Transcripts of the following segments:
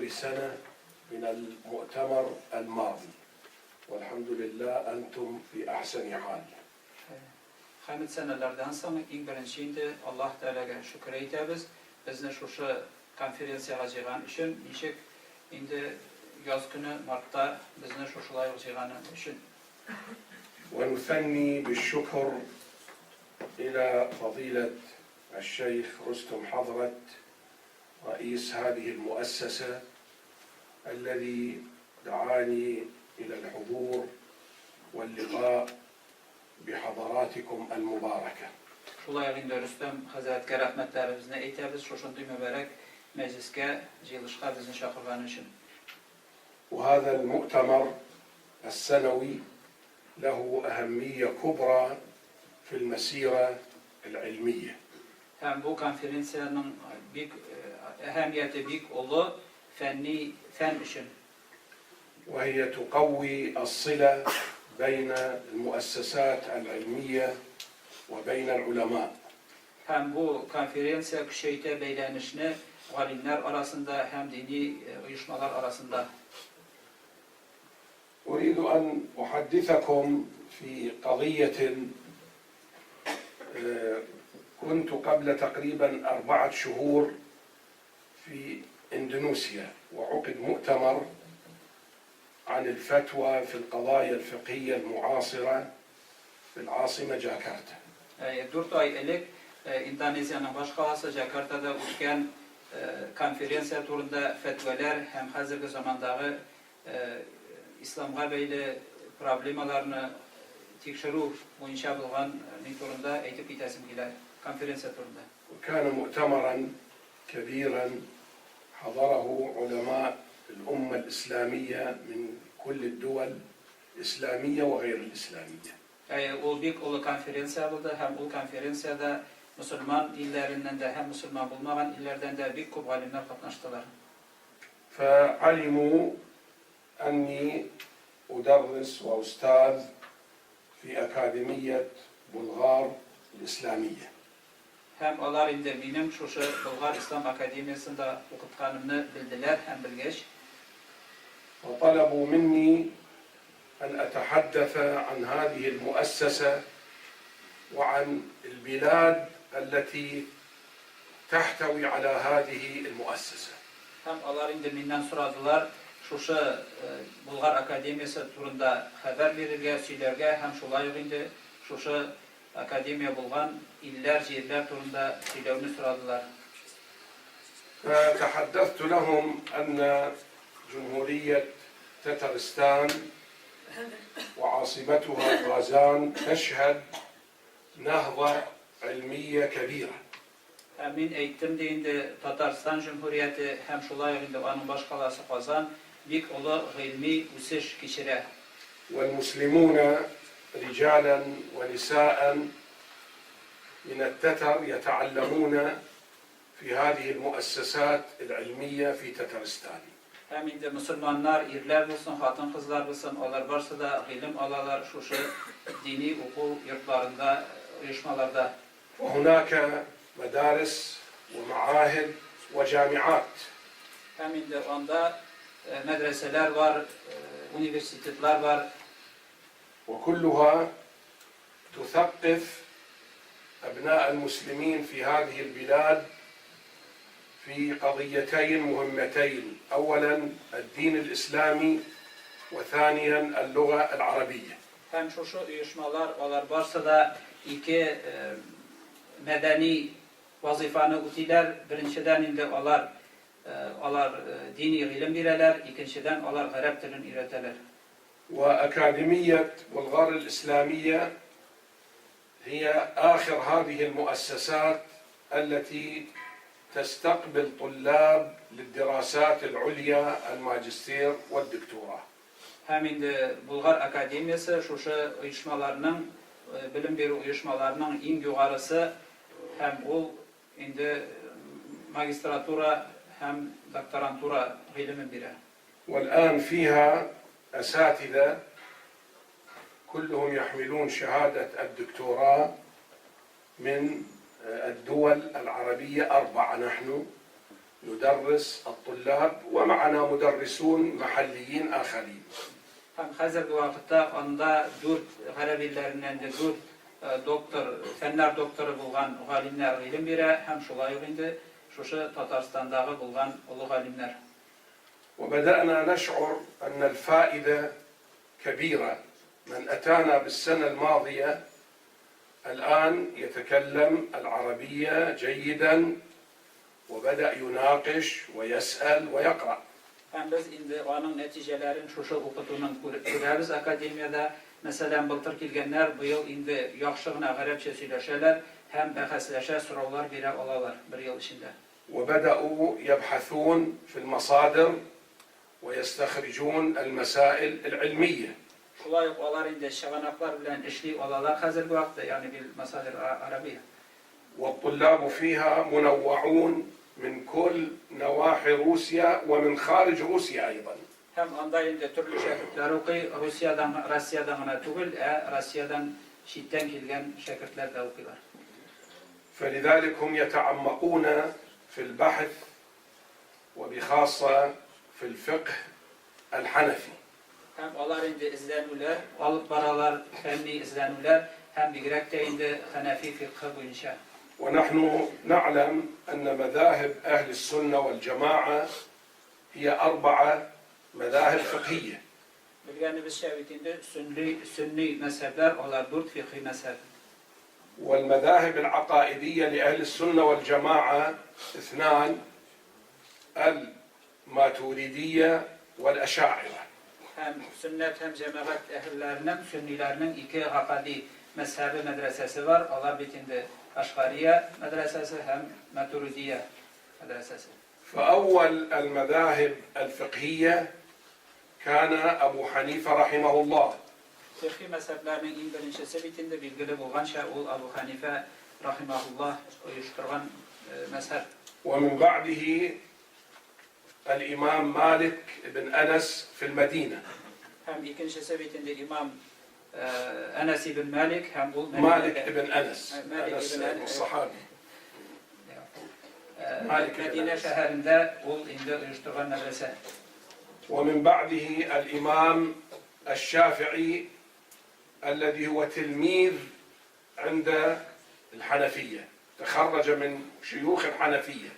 سنة من المؤتمر الماضي، والحمد لله أنتم في أحسن حال. Hamid senelerden sonra ilk birinci Allah Teala'ya şükür eytemiz. Bizne şu konferansiyaga çıkan için nişek indi yaz günü Mart'ta bizne şuşulay çıkanı için. ونثني بالشكر إلى فضيلة الشيخ رستم حضرت رئيس هذه المؤسسة الذي دعاني إلى الحضور واللقاء بحضراتكم المباركة. Şulay indi Rüstem Hazretleri rahmetlerimizne eytemiz. Şuşundu mübarek mecliske jilışka bizni şakırgan için. وهذا المؤتمر السنوي له أهمية كبرى في المسيرة العلمية. Hem bu konferansiyanın büyük ehemmiyeti büyük oldu fen için. وهي تقوي الصلة بين المؤسسات العلمية وبين العلماء. Hem bu konferansiya küşeyte beylenişini alimler arasında hem dini uyuşmalar arasında. أريد أن أحدثكم في قضية كنت قبل تقريبا 4 شهور في إندونيسيا وعقد مؤتمر عن الفتوى في القضايا الفقهية المعاصرة في العاصمة جاكرتا. 4 ay elek İndonezya'nın başkalası Jakarta'da uçken konferansiya turunda fetveler hem hazırki zamandaki İslam'a böyle problemalarını tekşiru boyunca bulgan turunda eğitip itesim giler konferansiya turunda. وكان مؤتمرا كبيرا حضره علماء الأمة الإسلامية من كل الدول الإسلامية وغير الإسلامية. O büyük ulu konferansiya oldu. Hem o konferansiyada Müslüman illerinden de hem Müslüman bulmayan illerden de büyük kup alimler katlaştılar. فعلموا أني أدرس وأستاذ في أكاديمية بلغار الإسلامية. Hem onlar indi benim şu Bulgar İslam Akademiyası'nda okutkanımı bildiler hem bilgeç. وطلبوا مني أن أتحدث عن هذه المؤسسة وعن البلاد التي تحتوي على هذه المؤسسة. Hem onlar indi benden soradılar şu Bulgar Akademiyası turunda haber verirge, söylerge hem şolay indi şu akademiya bulgan iller, yerler turunda söylevini soradılar. فتحدثت لهم أن جمهورية تترستان وعاصمتها غازان تشهد نهضة علمية كبيرة. Min eğitim deyinde Tatarstan Cumhuriyeti hem şolay indi onun başkalası Kazan büyük ulu ilmi üsüş kişire. والمسلمون رجالا ونساء من التتر يتعلمون في هذه المؤسسات العلمية في تترستان. Hem indi Müslümanlar, irler bulsun, hatun kızlar bulsun, onlar varsa da ilim alalar şu dini okul yurtlarında, uyuşmalarda. وهناك مدارس ومعاهد وجامعات. Hem indi onda medreseler var, üniversiteler var. وكلها تثقف أبناء المسلمين في هذه البلاد في قضيتين مهمتين، أولا الدين الإسلامي وثانيا اللغة العربية. Hem şu uyuşmalar onlar varsa da iki medeni vazifanı utiler. Birinciden indi onlar dini ilim verirler, ikinciden onlar Arap dilini öğretirler. وأكاديمية بلغار الإسلامية هي آخر هذه المؤسسات التي تستقبل طلاب للدراسات العليا الماجستير والدكتوراه. Hem indi Bulgar Akademiyası şu uyuşmalarının bilim veri uyuşmalarının en yukarısı hem o indi magistratura hem doktorantura ilmin biri. والآن فيها أساتذة كلهم يحملون شهادة الدكتوراه من الدول العربية 4 نحن يدرس الطلاب ومعنا مدرسون محليين آخرين. Hem hazırki vakitte onda dört Garabillerinden de dört doktor, fenler doktoru bulgan galimler ilim bire, hem şulay indi, şuşu Tatarstan'dağı bulgan ulu galimler. وبدأنا نشعر أن الفائدة كبيرة. من أتانا بالسنة الماضية الآن يتكلم العربية جيدا وبدأ يناقش ويسأل ويقرأ. Hem biz indi onun neticelerin şuşu okutunun görəbiz akademiyada. Mesela bultur kilgenler bu yıl indi yaxşığına Arapça söyleşeler, hem bahsleşe sorular bire olalar bir yıl içinde. وبدأوا يبحثون في المصادر ويستخرجون المسائل العلمية. Şulay olar indi şaganaklar bilen işli olalar hazır bu vakti, yani bir masadir Arabiya. والطلاب فيها منوعون من كل نواحي روسيا ومن خارج روسيا أيضا. Hem anda indi türlü şakirtler okuy, Rusya'dan tugul, Rusya'dan şitten kilgen şakirtler de okuylar. فلذلك هم يتعمقون في البحث وبخاصة في الفقه الحنفي. Hem olar indi izlenüler, alıp baralar, fenli izlenüler, hem bigrek de indi Hanefi fiqhı boyunca. ونحن نعلم أن مذاهب أهل السنة والجماعة هي 4 مذاهب فقهية. Bilgenimiz şevitinde sünni mezhepler, olar 4 fiqhi mezhep. والمذاهب العقائدية لأهل السنة والجماعة 2: الماتوريدية والأشاعرة. Hem sünnet hem cemaat ehillerinin, sünnilerinin 2 akadi mezhebi medresesi var. Olar bitinde Aşkariye medresesi hem Maturidiye medresesi. فأول المذاهب الفقهية كان أبو حنيفة رحمه الله. Fiqhi mezheplerinin en birincisi bitinde bilgili bulgan Şaul Abu Hanife rahimahullah uyuşturgan mezhep. ومن بعده الإمام مالك بن أنس في المدينة. Hem ikincisi bitinde İmam Enes ibn Malik hem bu مالك بن أنس الصحابي. Medine şehrinde ul indi uyuşturgan medrese. ومن بعده الإمام الشافعي الذي هو تلميذ عند الحنفية، تخرج من شيوخ الحنفية.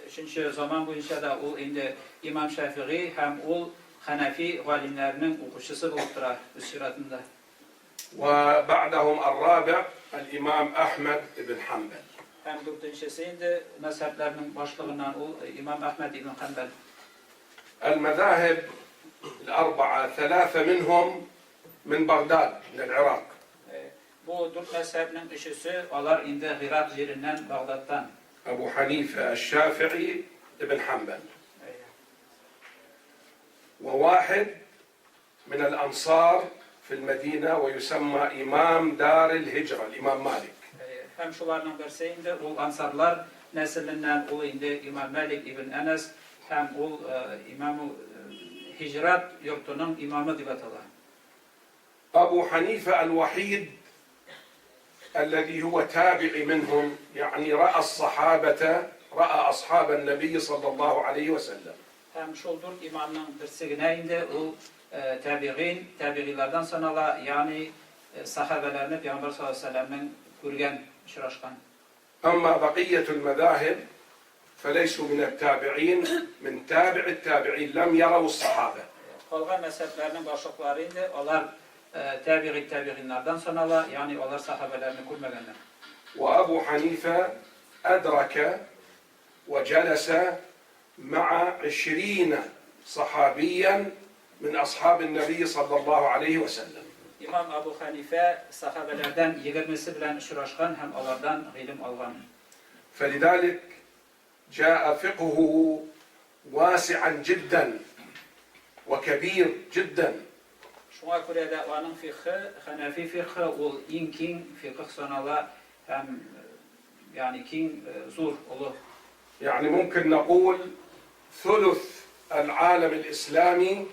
Üçüncü zaman boyunca da ul indi İmam Şafii hem ul Hanefi galimlerinin okuşusu buluptur üsiratında. وبعدهم الرابع الإمام أحمد بن حنبل. Hem dördüncüsü indi mezheplerinin başlığından ul İmam Ahmed ibn Hanbel. المذاهب ال4 3 منهم من بغداد من العراق. Bu dört mezhebinin üçüsü olar indi Irak yerinden Bağdat'tan. أبو حنيفة الشافعي بن حنبل. وواحد من الأنصار في المدينة ويسمى إمام دار الهجرة الإمام مالك. Hem şularının birisi indi ul Ansarlar nesilinden ul indi İmam Malik ibn Enes hem ul İmam-ı Hicrat yurtunun imamı dibatalar. أبو حنيفة الوحيد الذي هو تابع منهم يعني رأى الصحابة رأى أصحاب النبي صلى الله عليه وسلم. Hem şuldur imamın birsigine indi ul tabiğilerden sonra yani sahabelerini Peygamber sallallahu aleyhi ve sellem'in görgen şıraşkan. أما بقية المذاهب فليسوا من التابعين من تابع التابعين لم يروا الصحابة. Kalgan mezheplerinin başlıkları indi onlar tabiğinlerden sonra yani onlar sahabelerini görmegenler. وأبو حنيفة أدرك وجلس مع 20 صحابيا من أصحاب النبي صلى الله عليه وسلم. İmam Abu Hanife sahabelerden 20'si bilen şuraşkan hem onlardan ilim algan. فلذلك جاء فقهه واسعا جدا وكبير جدا. Şuna göre de onun fiqhi, Hanefi fiqhi ol inkin fiqh sonala hem yani kin zor olur. يعني ممكن نقول ثلث العالم الإسلامي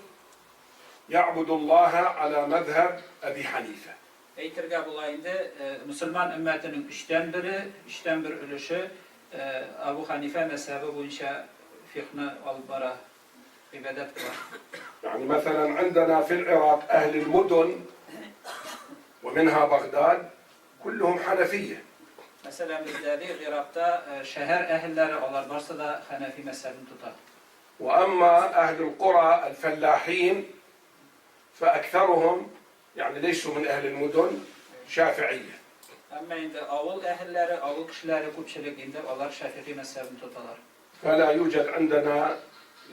يعبد الله على مذهب أبي حنيفة. Eytirge bulayında Müslüman ümmetinin üçten bir ülüşü Abu Hanife mezhebi boyunca fiqhını alıp bara ibadet kılar. يعني مثلا عندنا في العراق أهل المدن ومنها بغداد كلهم حنفية. Mesela bizleri Irak'ta şehir ehilleri onlar varsa da Hanefi mezhebini tutar. وأما أهل القرى الفلاحين فأكثرهم يعني ليسوا من أهل المدن شافعية. Ama indi avul ehilleri, avul kişileri köpçülük indi onlar Şafii mezhebini tutarlar. فلا يوجد عندنا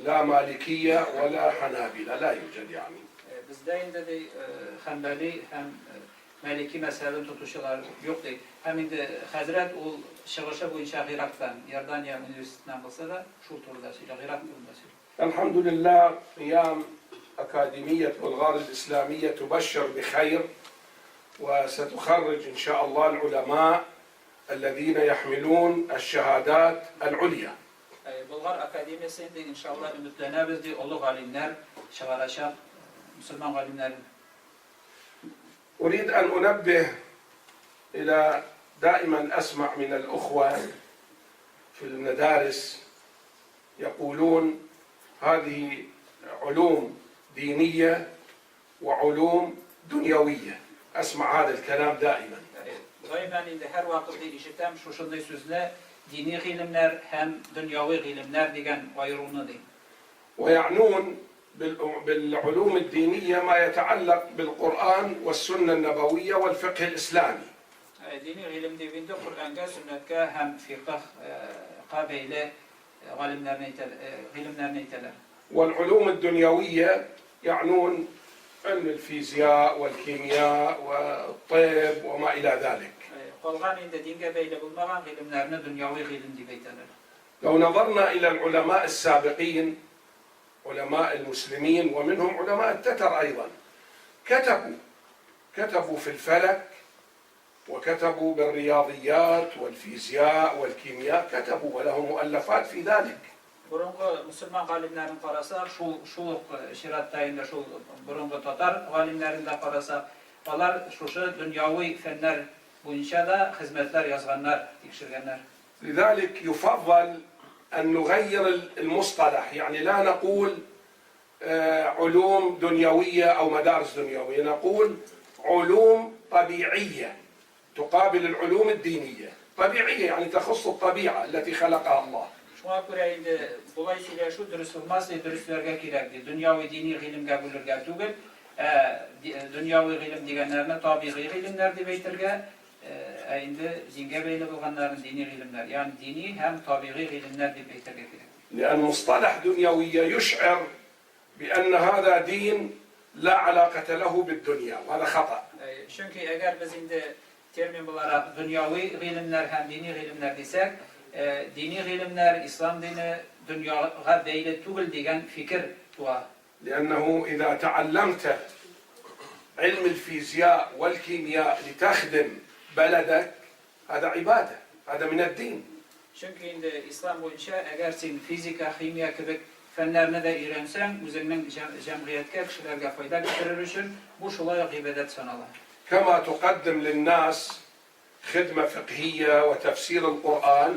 لا مالكية ولا حنابلة لا يوجد يعني. Bizde indi de Hanbeli hem Maliki mezhebini tutuşular yok değil. Hem indi Hazret o şığışı boyunca Irak'tan, Yordanya Üniversitesi'nden bulsa da şu turda Irak turda. الحمد لله قيام أكاديمية بلغار الإسلامية تبشر بخير وستخرج إن شاء الله العلماء الذين يحملون الشهادات العليا. Bulgar Akademisi'nde inşallah ümitleniriz diye ulu alimler çağıracak Müslüman alimler. أريد أن أنبه إلى دائما أسمع من الأخوة في المدارس يقولون هذه علوم دينية وعلوم دنيوية. أسمع هذا الكلام دائما. Daima indi her vakitte işitem şu şunday sözler dini ilimler hem dünyavi ilimler diyen ayrımını değil. ويعنون بالعلوم الدينية ما يتعلق بالقرآن والسنة النبوية والفقه الإسلامي. Dini ilim dediğinde Kur'an'da, sünnette hem fıkıh kabeyle ilimler neyteler. والعلوم الدنيوية يعنون علم الفيزياء والكيمياء والطب وما إلى ذلك. Kalgan indi dinge beyle bulmagan ilimlerini dünyavi ilim dibeyteler. لو نظرنا إلى العلماء السابقين علماء المسلمين ومنهم علماء التتر أيضا كتبوا في الفلك وكتبوا بالرياضيات والفيزياء والكيمياء كتبوا ولهم مؤلفات في ذلك. Burungu Müslüman alimlerin qarasak, şu şirattayında şu burungu Tatar alimlerinde qarasak, onlar şu dünyavi fenler boyunca da hizmetler yazganlar, tekşirgenler. لذلك يفضل أن نغير المصطلح يعني لا نقول علوم دنيوية أو مدارس دنيوية نقول علوم طبيعية تقابل العلوم الدينية. طبيعية يعني تخص الطبيعة التي خلقها الله. Şuna göre indi dolayısıyla şu dürüst olmazsa dürüstlerge gerekli. Dünyavi dini ilimge bulurge tügül. Dünyavi ilim diyenlerine tabi ilimler dibeytirge. Indi dinge beyle bulganların dini ilimler. Yani dini hem tabi ilimler dibeytirge gerek. لأن مصطلح دنيوية يشعر بأن هذا دين لا علاقة له بالدنيا وهذا خطأ. Çünkü eğer biz indi termin olarak dünyavi ilimler hem dini ilimler desek, dini ilimler, İslam dini dünyaya beyle tügül diyen fikir tuğa. لأنه إذا تعلمت علم الفيزياء والكيمياء لتخدم بلدك هذا عبادة هذا من الدين. Çünkü indi İslam boyunca eğer sen fizika, kimya gibi fenlerini de öğrensen, üzerinden cemiyetke, kişilerge fayda getirir için bu şolaya ibadet sanalır. كما تقدم للناس خدمة فقهية وتفسير القرآن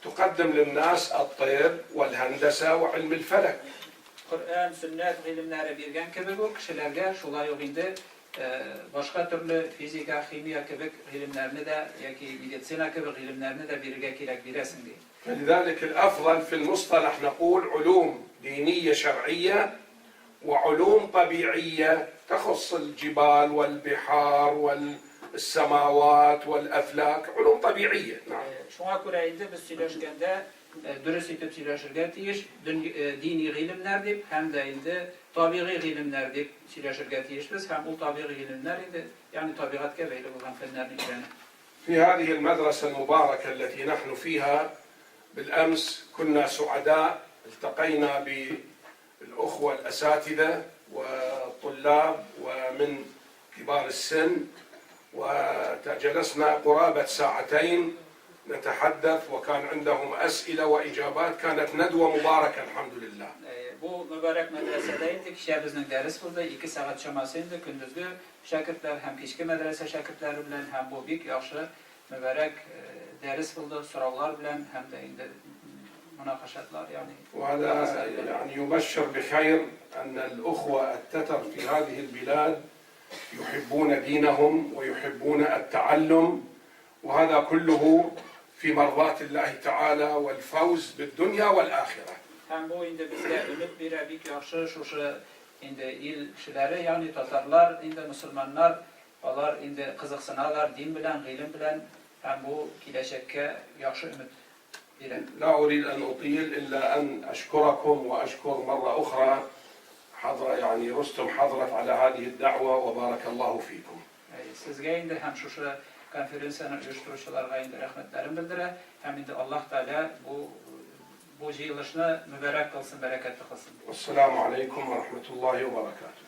تقدم للناس الطب والهندسة وعلم الفلك. Kur'an, sünnet ilimleri birgen gibi bu kişilerge şolaya indi başka türlü fizika, kimya gibi ilimlerini de yaki medisina gibi ilimlerini de birge kirek biresin diye. فلذلك الأفضل في المصطلح نقول علوم دينية شرعية وعلوم طبيعية تخص الجبال والبحار والسماوات والأفلاك علوم طبيعية. نعم. Şuna göre indi biz söyleşkende dürüst itip söyleşirge tiyiş dini ilimler deyip hem de indi tabii ilimler deyip söyleşirge tiyiş biz hem bu tabii ilimler indi yani tabiatke beyle olan fenlerin içine. في هذه المدرسة المباركة التي نحن فيها بالأمس كنا سعداء التقينا بالأخوة الأساتذة والطلاب ومن كبار السن وجلسنا قرابة ساعتين نتحدث وكان عندهم أسئلة وإجابات كانت ندوة مباركة الحمد لله. Bu mübarek medresede indik, şehrimizin ders buldu, 2 saat şaması indi, gündüzlü şakirtler hem keşke medrese şakirtleri bilen hem bu büyük yaşlı mübarek ders kıldı, sorular bilen hem de indi münakaşatlar yani. وهذا يعني يبشر بخير أن الأخوة التتر في هذه البلاد يحبون دينهم ويحبون التعلم وهذا كله في مرضاة الله تعالى والفوز بالدنيا والآخرة. Hem bu indi bizde ümit bir yaxşı şuşu indi il kişileri yani Tatarlar, indi Müslümanlar, onlar indi kızıksınalar din bilen, ilim bilen hem bu kileşekke yaxşı ümit bire. لا أريد أن أطيل إلا أن أشكركم وأشكر مرة أخرى حضر يعني رستم حضرت على هذه الدعوة وبارك الله فيكم. Sizge indi hem şuşu konferansiyonun uyuşturucularına indi rahmetlerim bildire. Hem indi Allah Teala bu yılışını mübarek kılsın, bereketli kılsın. والسلام عليكم ورحمة الله وبركاته.